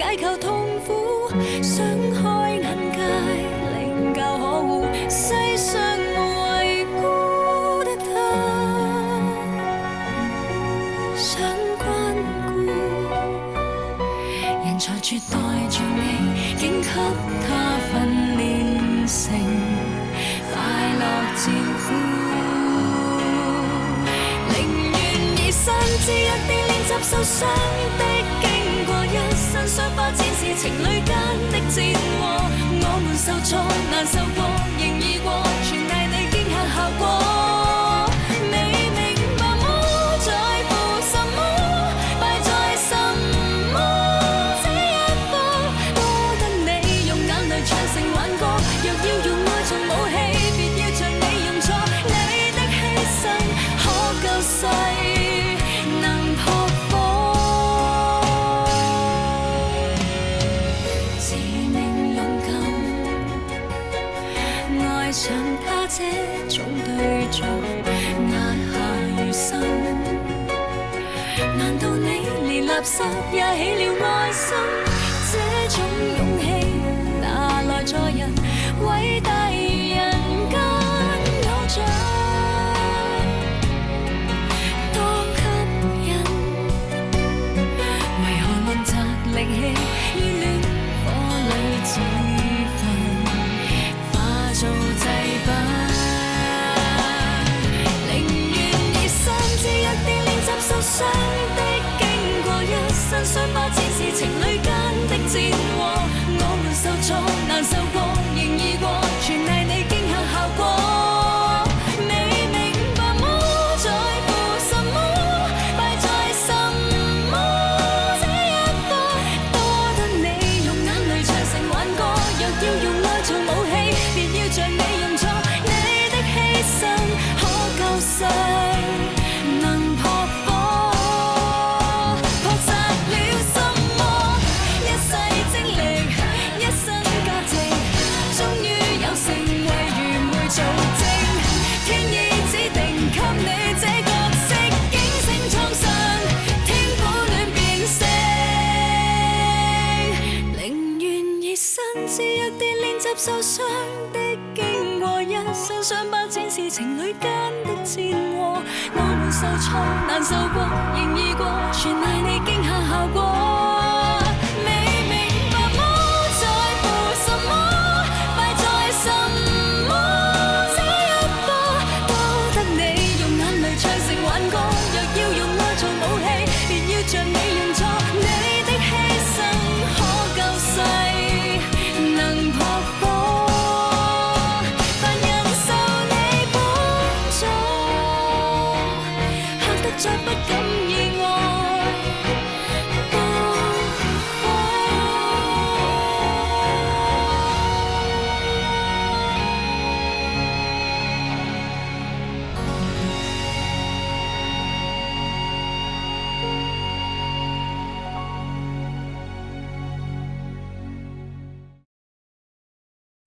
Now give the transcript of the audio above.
解構痛苦，想開眼界，領教可惡，世上無謂孤的他，想關顧，人才絕待着你，竟給他訓練成快樂戰俘。身知一啲練習受傷的經過，一身傷疤展示情侶間的戰禍。我們受挫難受過，仍易過，全賴你驚嚇效果。你明白麼？在乎什麼？敗在什麼？這一科多得你用眼淚唱成挽歌。若要用愛做武器，別要像你用錯。你的犧牲可救世。像他這種對象壓下餘生，難道你連垃圾也起了愛心？這種勇氣哪來助人偉大人間偶像？多吸引，為何論責力氣於戀火裏自做祭品，寧願以身之一啲練習受傷的經過，一身傷疤展示情侶間的戰禍。我們受挫難受過，仍易過，全賴你驚嚇效果。你明白麼？在乎什麼？敗在什麼？這一科多得你用眼淚唱成挽歌。若要用愛做武器，像你用錯，你的犧牲可救世，能撲火，撲殺了什麼？一世精力，一身價值，終於有成為愚昧做證。天意指定給你這角色，警醒創傷，天苦戀變性，寧願以身之一啲練習受傷的經過，一身傷疤展示情侶間的戰禍。我們受挫難受過，仍易過，全賴你驚嚇效果。